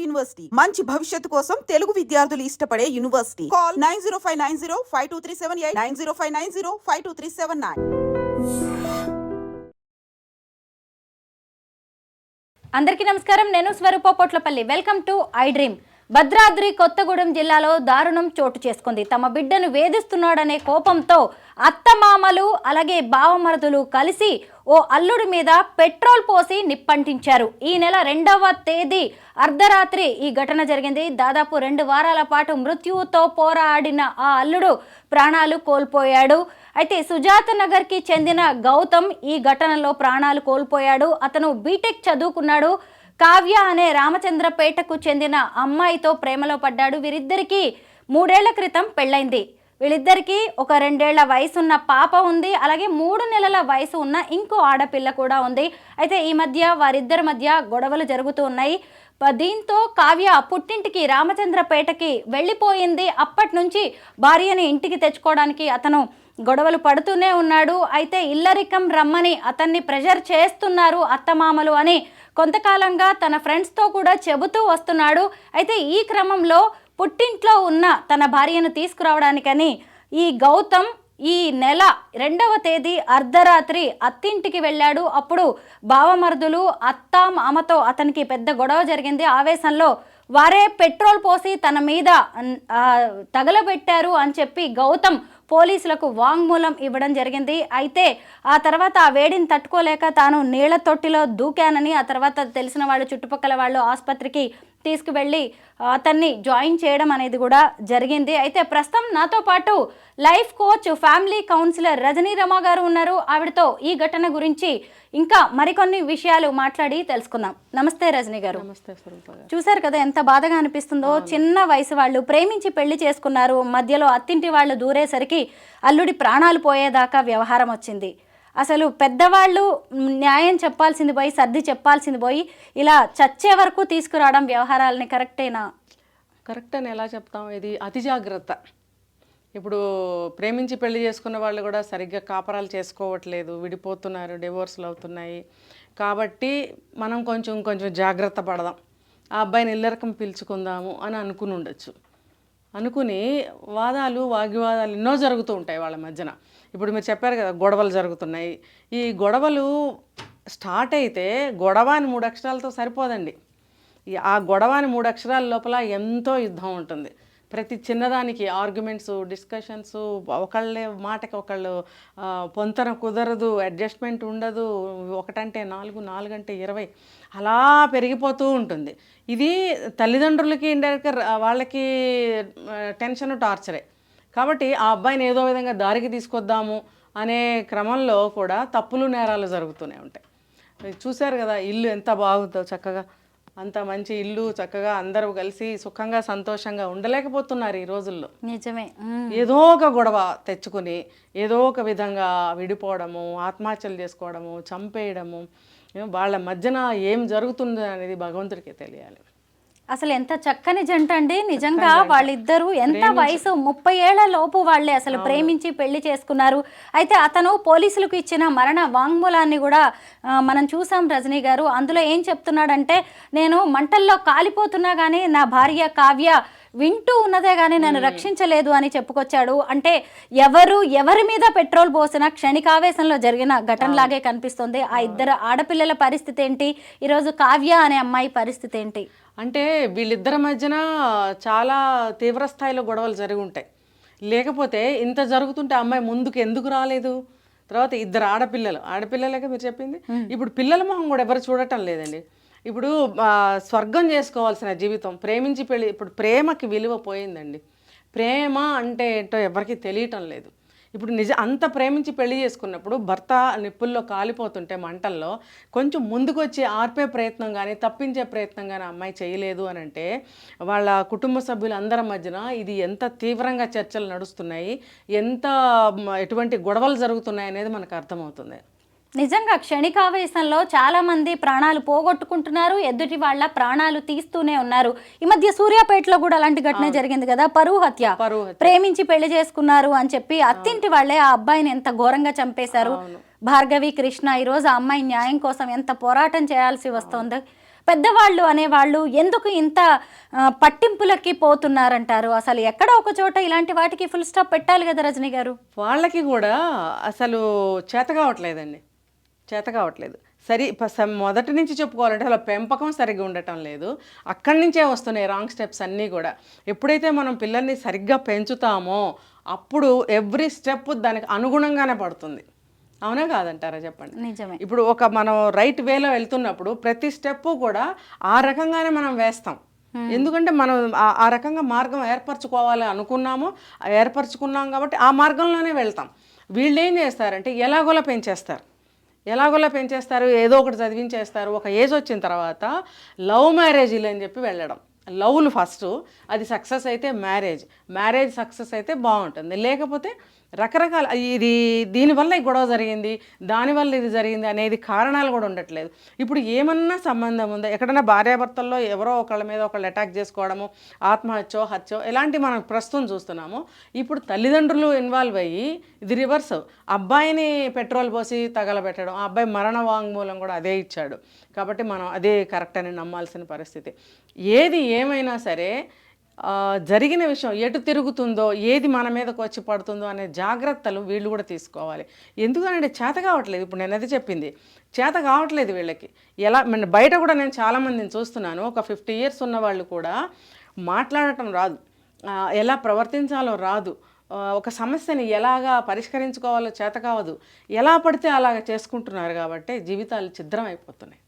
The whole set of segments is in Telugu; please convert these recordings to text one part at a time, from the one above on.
యూనివర్సిటీ మంచి భవిష్యత్తు కోసం తెలుగు విద్యార్థులు ఇష్టపడే యూనివర్సిటీ. కాల్ 9059052378 9059052379. అందరికీ నమస్కారం. నేను Swaroopa Potlapalli. Welcome to iDream. Bhadradri Kothagudem జిల్లాలో దారుణం చోటు చేసుకుంది. తమ బిడ్డను వేధిస్తున్నాడనే కోపంతో అత్తమామలు అలాగే బావమరుదులు కలిసి ఓ అల్లుడి మీద పెట్రోల్ పోసి నిప్పంటించారు. ఈ నెల 2వ తేదీ అర్ధరాత్రి ఈ ఘటన జరిగింది. దాదాపు 2 వారాల పాటు మృత్యువుతో పోరాడిన ఆ అల్లుడు ప్రాణాలు కోల్పోయాడు. అయితే సుజాత నగర్కి చెందిన గౌతమ్ ఈ ఘటనలో ప్రాణాలు కోల్పోయాడు. అతను బీటెక్ చదువుకున్నాడు. కావ్య అనే రామచంద్రపేటకు చెందిన అమ్మాయితో ప్రేమలో పడ్డాడు. వీరిద్దరికీ 3 ఏళ్ల క్రితం పెళ్ళైంది. వీళ్ళిద్దరికీ ఒక 2 ఏళ్ల వయసున్న పాప ఉంది, అలాగే 3 నెలల వయసు ఉన్న ఇంకో ఆడపిల్ల కూడా ఉంది. అయితే ఈ మధ్య వారిద్దరి మధ్య గొడవలు జరుగుతూ ఉన్నాయి. దీంతో కావ్య పుట్టింటికి రామచంద్రపేటకి వెళ్ళిపోయింది. అప్పటి నుంచి భార్యని ఇంటికి తెచ్చుకోవడానికి అతను గొడవలు పడుతూనే ఉన్నాడు. అయితే ఇల్లరికం రమ్మని అతన్ని ప్రెషర్ చేస్తున్నారు అత్తమామలు అని కొంతకాలంగా తన ఫ్రెండ్స్తో కూడా చెబుతూ వస్తున్నాడు. అయితే ఈ క్రమంలో పుట్టింట్లో ఉన్న తన భార్యను తీసుకురావడానికని ఈ గౌతమ్ ఈ నెల 2వ తేదీ అర్ధరాత్రి అత్తింటికి వెళ్ళాడు. అప్పుడు బావమరుదులు అత్త మామతో అతనికి పెద్ద గొడవ జరిగింది. ఆవేశంలో వారే పెట్రోల్ పోసి తన మీద తగలబెట్టారు అని చెప్పి గౌతమ్ పోలీసులకు వాంగ్మూలం ఇవ్వడం జరిగింది. అయితే ఆ తర్వాత ఆ వేడిని తట్టుకోలేక తాను నీళ్ల తొట్టిలో దూకానని, ఆ తర్వాత తెలిసిన వాళ్ళు చుట్టుపక్కల వాళ్ళు ఆసుపత్రికి తీసుకువెళ్ళి అతన్ని జాయిన్ చేయడం అనేది కూడా జరిగింది. అయితే ప్రస్తుతం నాతో పాటు life coach, family counsellor Rajani Rama గారు ఉన్నారు. ఆవిడతో ఈ ఘటన గురించి ఇంకా మరికొన్ని విషయాలు మాట్లాడి తెలుసుకుందాం. నమస్తే రజనీ గారు. నమస్తే. చూసారు కదా ఎంత బాధగా అనిపిస్తుందో. చిన్న వయసు వాళ్ళు ప్రేమించి పెళ్లి చేసుకున్నారు. మధ్యలో అత్తింటి వాళ్ళు దూరేసరికి అల్లుడి ప్రాణాలు పోయేదాకా వ్యవహారం వచ్చింది. అసలు పెద్దవాళ్ళు న్యాయం చెప్పాల్సింది పోయి, సర్ది చెప్పాల్సింది పోయి ఇలా చచ్చే వరకు తీసుకురావడం వ్యవహారాలని కరెక్టేనా? కరెక్ట్ అని ఎలా చెప్తాం? ఇది అతి జాగ్రత్త. ఇప్పుడు ప్రేమించి పెళ్లి చేసుకున్న వాళ్ళు కూడా సరిగ్గా కాపరాలు చేసుకోవట్లేదు, విడిపోతున్నారు, డివోర్స్లు అవుతున్నాయి. కాబట్టి మనం కొంచెం జాగ్రత్త పడదాం, ఆ అబ్బాయిని ఇల్లరకం పిలుచుకుందాము అని అనుకుని ఉండొచ్చు. అనుకుని వాగ్వివాదాలు ఎన్నో జరుగుతూ ఉంటాయి వాళ్ళ మధ్యన. ఇప్పుడు మీరు చెప్పారు కదా గొడవలు జరుగుతున్నాయి. ఈ గొడవలు స్టార్ట్ అయితే గొడవ అని 3 అక్షరాలతో సరిపోదండి. ఆ గొడవ అని 3 అక్షరాల లోపల ఎంతో యుద్ధం ఉంటుంది. ప్రతి చిన్నదానికి ఆర్గ్యుమెంట్స్, డిస్కషన్స్, ఒకళ్ళే మాటకి ఒకళ్ళు పొంతన కుదరదు, అడ్జస్ట్మెంట్ ఉండదు. 1 అంటే 4, 4 అంటే 20 అలా పెరిగిపోతూ ఉంటుంది. ఇది తల్లిదండ్రులకి ఇండైరెక్ట్గా వాళ్ళకి టెన్షన్, టార్చరే. కాబట్టి ఆ అబ్బాయిని ఏదో విధంగా దారికి తీసుకొద్దాము అనే క్రమంలో కూడా తప్పులు, నేరాలు జరుగుతూనే ఉంటాయి. చూశారు కదా ఇల్లు ఎంత బాగుందో, చక్కగా అంత మంచి ఇల్లు, చక్కగా అందరూ కలిసి సుఖంగా సంతోషంగా ఉండలేకపోతున్నారు ఈ రోజుల్లో. నిజమే. ఏదో ఒక గొడవ తెచ్చుకుని ఏదో ఒక విధంగా విడిపోవడము, ఆత్మహత్యలు చేసుకోవడము, చంపేయడము, వాళ్ళ మధ్యన ఏం జరుగుతుందో అనేది భగవంతుడికే తెలియాలి. అసలు ఎంత చక్కని జంట అండి నిజంగా. వాళ్ళిద్దరూ ఎంత వయసు 30 ఏళ్ల లోపు వాళ్ళే అసలు ప్రేమించి పెళ్లి చేసుకున్నారు. అయితే అతను పోలీసులకు ఇచ్చిన మరణ వాంగ్మూలాన్ని కూడా మనం చూసాం రజనీ గారు. అందులో ఏం చెప్తున్నాడంటే, నేను మంటల్లో కాలిపోతున్నా కానీ నా భార్య కావ్య వింటూ ఉన్నదే కానీ నన్ను రక్షించలేదు అని చెప్పుకొచ్చాడు. అంటే ఎవరి మీద పెట్రోల్ పోసిన క్షణికావేశంలో జరిగిన ఘటనలాగే కనిపిస్తుంది. ఆ ఇద్దరు ఆడపిల్లల పరిస్థితి ఏంటి, ఈరోజు కావ్య అనే అమ్మాయి పరిస్థితి ఏంటి? అంటే వీళ్ళిద్దరి మధ్యన చాలా తీవ్ర స్థాయిలో గొడవలు జరిగి ఉంటాయి. లేకపోతే ఇంత జరుగుతుంటే అమ్మాయి ముందుకు ఎందుకు రాలేదు? తర్వాత 2 ఆడపిల్లలకే మీరు చెప్పింది. ఇప్పుడు పిల్లల మొహం కూడా ఎవరు చూడటం లేదండి. ఇప్పుడు స్వర్గం చేసుకోవాల్సిన జీవితం ప్రేమించి పెళ్ళి, ఇప్పుడు ప్రేమకి విలువ పోయిందండి. ప్రేమ అంటే ఏంటో ఎవరికి తెలియటం లేదు. ఇప్పుడు అంత ప్రేమించి పెళ్లి చేసుకున్నప్పుడు భర్త నిప్పుల్లో కాలిపోతుంటే మంటల్లో కొంచెం ముందుకు వచ్చి ఆర్పే ప్రయత్నం కానీ, తప్పించే ప్రయత్నం కానీ అమ్మాయి చేయలేదు అని అంటే వాళ్ళ కుటుంబ సభ్యులు అందరి మధ్యన ఇది ఎంత తీవ్రంగా చర్చలు నడుస్తున్నాయి, ఎటువంటి గొడవలు జరుగుతున్నాయి అనేది మనకు అర్థమవుతుంది. నిజంగా క్షణికావేశంలో చాలా మంది ప్రాణాలు పోగొట్టుకుంటున్నారు, ఎదుటి వాళ్ళ ప్రాణాలు తీస్తూనే ఉన్నారు. ఈ మధ్య సూర్యాపేటలో కూడా అలాంటి ఘటన జరిగింది కదా, పరువు హత్య. ప్రేమించి పెళ్లి చేసుకున్నారు అని చెప్పి అత్తింటి వాళ్ళే ఆ అబ్బాయిని ఎంత ఘోరంగా చంపేశారు. భార్గవి కృష్ణ ఈరోజు ఆ అమ్మాయి న్యాయం కోసం ఎంత పోరాటం చేయాల్సి వస్తుంది. పెద్దవాళ్ళు అనేవాళ్ళు ఎందుకు ఇంత పట్టింపులకి పోతున్నారంటారు? అసలు ఎక్కడో ఒక చోట ఇలాంటి వాటికి ఫుల్ స్టాప్ పెట్టాలి కదా రజనీ గారు. వాళ్ళకి కూడా అసలు చేత కావట్లేదండి, చేత కావట్లేదు. మొదటి నుంచి చెప్పుకోవాలంటే అలా పెంపకం సరిగ్గా ఉండటం లేదు. అక్కడి నుంచే వస్తున్నాయి రాంగ్ స్టెప్స్ అన్నీ కూడా. ఎప్పుడైతే మనం పిల్లల్ని సరిగ్గా పెంచుతామో అప్పుడు ఎవ్రీ స్టెప్ దానికి అనుగుణంగానే పడుతుంది. అవునా కాదంటారా చెప్పండి? నిజమే. ఇప్పుడు మనం రైట్ వేలో వెళ్తున్నప్పుడు ప్రతి స్టెప్ కూడా ఆ రకంగానే మనం వేస్తాం. ఎందుకంటే మనం ఆ రకంగా మార్గం ఏర్పరచుకున్నాం కాబట్టి ఆ మార్గంలోనే వెళ్తాం. వీళ్ళు ఏం చేస్తారంటే ఎలాగోలా పెంచేస్తారు, ఏదో ఒకటి చదివించేస్తారు. ఒక ఏజ్ వచ్చిన తర్వాత లవ్ మ్యారేజీలు అని చెప్పి వెళ్ళడం. లవ్లు ఫస్ట్, అది సక్సెస్ అయితే మ్యారేజ్ సక్సెస్ అయితే బాగుంటుంది. లేకపోతే రకరకాల దీనివల్ల ఈ గొడవ జరిగింది, దానివల్ల ఇది జరిగింది అనేది కారణాలు కూడా ఉండట్లేదు. ఇప్పుడు ఏమన్నా సంబంధం ఉందా? ఎక్కడన్నా భార్యాభర్తల్లో ఎవరో ఒకళ్ళ మీద ఒకళ్ళు అటాక్ చేసుకోవడము, హత్యో ఇలాంటివి మనం ప్రస్తుతం చూస్తున్నాము. ఇప్పుడు తల్లిదండ్రులు ఇన్వాల్వ్ అయ్యి ఇది రివర్స్, అబ్బాయిని పెట్రోల్ పోసి తగలబెట్టడం, ఆ అబ్బాయి మరణ వాంగ్మూలం కూడా అదే ఇచ్చాడు. కాబట్టి మనం అదే కరెక్ట్ అని నమ్మాల్సిన పరిస్థితి. ఏది ఏమైనా సరే జరిగిన విషయం ఎటు తిరుగుతుందో, ఏది మన మీదకి వచ్చి పడుతుందో అనే జాగ్రత్తలు వీళ్ళు కూడా తీసుకోవాలి. ఎందుకనంటే చేత కావట్లేదు. ఇప్పుడు నేను అది చెప్పింది, చేత కావట్లేదు వీళ్ళకి. బయట కూడా నేను చాలామందిని చూస్తున్నాను, ఒక 50 years ఉన్న వాళ్ళు కూడా మాట్లాడటం రాదు, ఎలా ప్రవర్తించాలో రాదు, ఒక సమస్యని ఎలాగా పరిష్కరించుకోవాలో చేత కావదు, ఎలా పడితే అలాగ చేసుకుంటున్నారు. కాబట్టి జీవితాలు ఛిద్రం అయిపోతున్నాయి.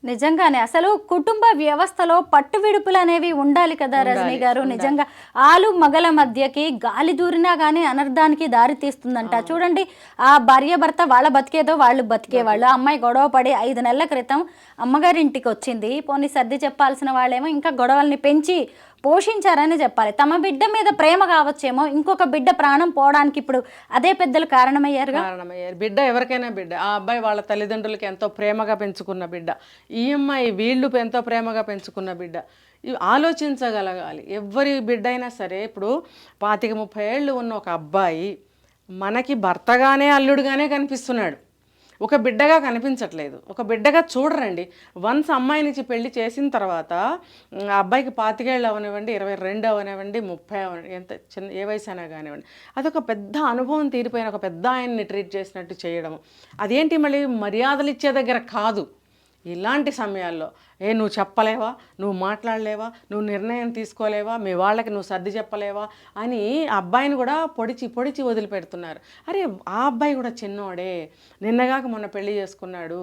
నిజంగానే అసలు కుటుంబ వ్యవస్థలో పట్టు విడుపులు అనేవి ఉండాలి కదా రజనీ గారు. నిజంగా ఆలు మగల మధ్యకి గాలి దూరినా కానీ అనర్థానికి దారి తీస్తుందంట. చూడండి, ఆ భార్య భర్త వాళ్ళ బతికేదో వాళ్ళు బతికేవాళ్ళు. అమ్మాయి గొడవ పడి 5 నెలల క్రితం అమ్మగారి ఇంటికి వచ్చింది. పోనీ సర్ది చెప్పాల్సిన వాళ్ళేమో ఇంకా గొడవల్ని పెంచి పోషించారని చెప్పాలి. తమ బిడ్డ మీద ప్రేమ కావచ్చేమో, ఇంకొక బిడ్డ ప్రాణం పోవడానికి ఇప్పుడు అదే పెద్దలు కారణమయ్యారు. బిడ్డ ఎవరికైనా బిడ్డ, ఆ అబ్బాయి వాళ్ళ తల్లిదండ్రులకి ఎంతో ప్రేమగా పెంచుకున్న బిడ్డ, ఈ అమ్మాయి వీళ్ళు ఎంతో ప్రేమగా పెంచుకున్న బిడ్డ. ఆలోచించగలగాలి ఎవరి బిడ్డ అయినా సరే. ఇప్పుడు 25-30 ఏళ్ళు ఉన్న ఒక అబ్బాయి మనకి భర్తగానే అల్లుడుగానే కనిపిస్తున్నాడు, ఒక బిడ్డగా కనిపించట్లేదు. ఒక బిడ్డగా చూడరండి. వన్స్ అమ్మాయి నుంచి పెళ్లి చేసిన తర్వాత ఆ అబ్బాయికి 25 ఏళ్ళు అవనివ్వండి, 22 అవనివ్వండి, 30 అవనివ్వండి, ఎంత చిన్న ఏ వయసు అయినా కానివ్వండి, అదొక పెద్ద అనుభవం తీరిపోయిన ఒక పెద్ద ఆయన్ని ట్రీట్ చేసినట్టు చేయడం. అదేంటి మళ్ళీ మర్యాదలు ఇచ్చే దగ్గర కాదు. ఇలాంటి సమయాల్లో నువ్వు చెప్పలేవా, నువ్వు మాట్లాడలేవా, నువ్వు నిర్ణయం తీసుకోలేవా, మీ వాళ్ళకి నువ్వు సర్ది చెప్పలేవా అని ఆ అబ్బాయిని కూడా పొడిచి వదిలిపెడుతున్నారు. అరే ఆ అబ్బాయి కూడా చిన్నోడే, నిన్నగాక మొన్న పెళ్లి చేసుకున్నాడు.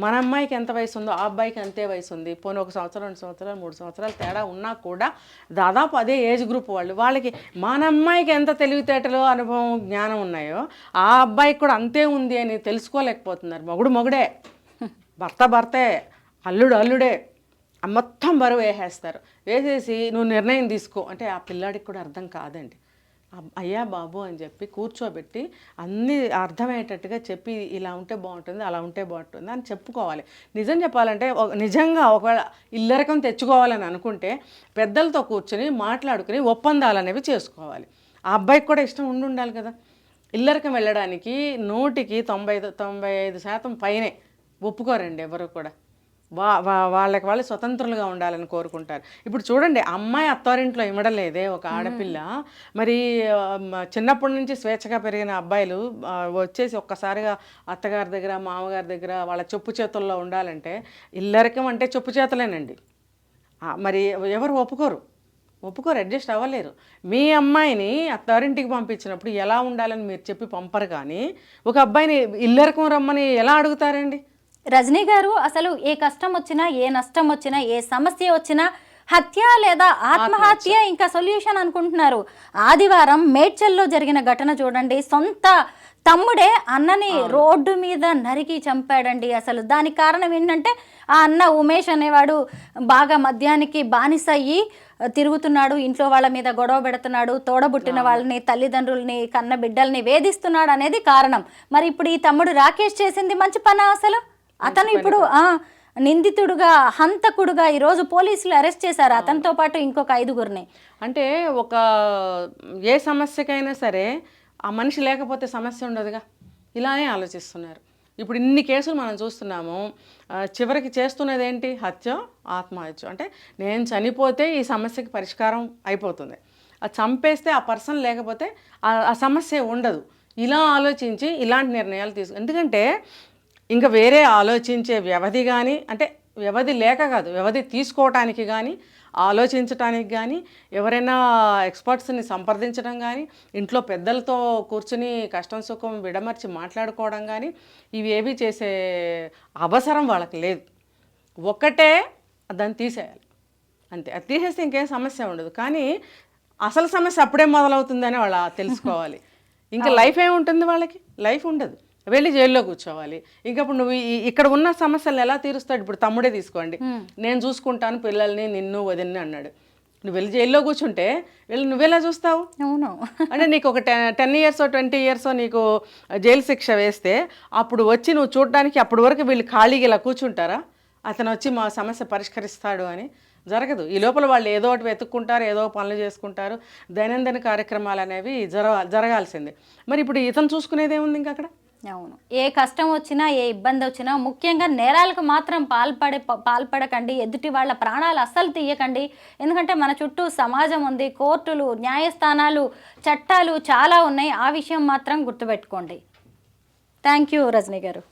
మన అమ్మాయికి ఎంత వయసు ఉందో ఆ అబ్బాయికి అంతే వయసు ఉంది. పోనీ 1 సంవత్సరం, 2 సంవత్సరాలు, 3 సంవత్సరాలు తేడా ఉన్నా కూడా దాదాపు అదే ఏజ్ గ్రూప్ వాళ్ళకి మన అమ్మాయికి ఎంత తెలివితేటలో అనుభవం జ్ఞానం ఉన్నాయో ఆ అబ్బాయికి కూడా అంతే ఉంది అని తెలుసుకోలేకపోతున్నారు. మొగుడే, భర్తే, అల్లుడే, మొత్తం బరువు వేసేసి నువ్వు నిర్ణయం తీసుకో అంటే ఆ పిల్లాడికి కూడా అర్థం కాదండి. అయ్యా బాబు అని చెప్పి కూర్చోబెట్టి అన్నీ అర్థమయ్యేటట్టుగా చెప్పి ఇలా ఉంటే బాగుంటుంది, అలా ఉంటే బాగుంటుంది అని చెప్పుకోవాలి. నిజం చెప్పాలంటే నిజంగా ఒకవేళ ఇల్లరకం తెచ్చుకోవాలని అనుకుంటే పెద్దలతో కూర్చొని మాట్లాడుకుని ఒప్పందాలు అనేవి చేసుకోవాలి. ఆ అబ్బాయికి కూడా ఇష్టం ఉండాలి కదా. ఇల్లరకం వెళ్ళడానికి 100కి 95% పైనే ఒప్పుకోరండి ఎవరు కూడా. వాళ్ళకి వాళ్ళు స్వతంత్రులుగా ఉండాలని కోరుకుంటారు. ఇప్పుడు చూడండి, అమ్మాయి అత్తారింట్లో ఇమ్మడలేదే ఒక ఆడపిల్ల, మరి చిన్నప్పటి నుంచి స్వేచ్ఛగా పెరిగిన అబ్బాయిలు వచ్చేసి ఒక్కసారిగా అత్తగారి దగ్గర, మామగారి దగ్గర వాళ్ళ చెప్పు చేతుల్లో ఉండాలంటే ఇల్లరికం అంటే చెప్పు చేతులేనండి. మరి ఎవరు ఒప్పుకోరు, అడ్జస్ట్ అవ్వలేరు. మీ అమ్మాయిని అత్తారింటికి పంపించినప్పుడు ఎలా ఉండాలని మీరు చెప్పి పంపరు, కానీ ఒక అబ్బాయిని ఇల్లరికం రమ్మని ఎలా అడుగుతారండి? రజనీ గారు, అసలు ఏ కష్టం వచ్చినా, ఏ నష్టం వచ్చినా, ఏ సమస్య వచ్చినా హత్య లేదా ఆత్మహత్య ఇంకా సొల్యూషన్ అనుకుంటున్నారు. ఆదివారం మేడ్చల్లో జరిగిన ఘటన చూడండి. సొంత తమ్ముడే అన్నని రోడ్డు మీద నరికి చంపాడండి. అసలు దానికి కారణం ఏంటంటే ఆ అన్న ఉమేష్ అనేవాడు బాగా మద్యానికి బానిస అయ్యి తిరుగుతున్నాడు, ఇంట్లో వాళ్ళ మీద గొడవ పెడుతున్నాడు, తోడబుట్టిన వాళ్ళని, తల్లిదండ్రుల్ని, కన్న బిడ్డల్ని వేధిస్తున్నాడు అనేది కారణం. మరి ఇప్పుడు ఈ తమ్ముడు రాకేష్ చేసింది మంచి పని? అసలు అతను ఇప్పుడు నిందితుడుగా, హంతకుడుగా ఈరోజు పోలీసులు అరెస్ట్ చేశారు, అతనితో పాటు ఇంకొక 5గురిని. అంటే ఏ సమస్యకైనా సరే ఆ మనిషి లేకపోతే సమస్య ఉండదుగా, ఇలానే ఆలోచిస్తున్నారు. ఇప్పుడు ఇన్ని కేసులు మనం చూస్తున్నాము. చివరికి చేస్తున్నది ఏంటి? హత్య, ఆత్మహత్య. అంటే నేను చనిపోతే ఈ సమస్యకి పరిష్కారం అయిపోతుంది, అది చంపేస్తే ఆ పర్సన్ లేకపోతే ఆ సమస్య ఉండదు. ఇలా ఆలోచించి ఇలాంటి నిర్ణయాలు ఎందుకంటే ఇంకా వేరే ఆలోచించే వ్యవధి కానీ, అంటే వ్యవధి లేక కాదు, వ్యవధి తీసుకోవటానికి కానీ, ఆలోచించటానికి కానీ, ఎవరైనా ఎక్స్పర్ట్స్ని సంప్రదించడం కానీ, ఇంట్లో పెద్దలతో కూర్చుని కష్టం సుఖం విడమర్చి మాట్లాడుకోవడం కానీ, ఇవి ఏవి చేసే అవసరం వాళ్ళకి లేదు. ఒక్కటే దాన్ని తీసేయాలి అంతే. అది తీసేస్తే ఇంకేం సమస్య ఉండదు. కానీ అసలు సమస్య అప్పుడే మొదలవుతుందని వాళ్ళు తెలుసుకోవాలి. ఇంకా లైఫ్ ఏముంటుంది వాళ్ళకి? లైఫ్ ఉండదు. వెళ్ళి జైల్లో కూర్చోవాలి. ఇంకప్పుడు నువ్వు ఇక్కడ ఉన్న సమస్యలు ఎలా తీరుస్తాడు? ఇప్పుడు తమ్ముడే తీసుకోండి, నేను చూసుకుంటాను పిల్లల్ని, నిన్ను వదిన్ని అన్నాడు. నువ్వు వెళ్ళి జైల్లో కూర్చుంటే నువ్వెలా చూస్తావు? అవును. అంటే నీకు ఒక 10 years 20 years నీకు జైలు శిక్ష వేస్తే అప్పుడు వచ్చి నువ్వు చూడడానికి అప్పటి వరకు వీళ్ళు ఖాళీగా ఇలా కూర్చుంటారా? అతను వచ్చి మా సమస్య పరిష్కరిస్తాడు అని జరగదు. ఈ లోపల వాళ్ళు ఏదో ఒకటి వెతుక్కుంటారు, ఏదో పనులు చేసుకుంటారు. దైనందిన కార్యక్రమాలు అనేవి జరగాల్సిందే. మరి ఇప్పుడు ఇతను చూసుకునేది ఏముంది ఇంకా అక్కడ? అవును. ఏ కష్టం వచ్చినా, ఏ ఇబ్బంది వచ్చినా, ముఖ్యంగా నేరాలకు మాత్రం పాల్పడకండి. ఎదుటి వాళ్ళ ప్రాణాలు అస్సలు తీయకండి. ఎందుకంటే మన చుట్టూ సమాజం ఉంది, కోర్టులు, న్యాయస్థానాలు, చట్టాలు చాలా ఉన్నాయి. ఆ విషయం మాత్రం గుర్తుపెట్టుకోండి. థ్యాంక్ యూ రజనీ గారు.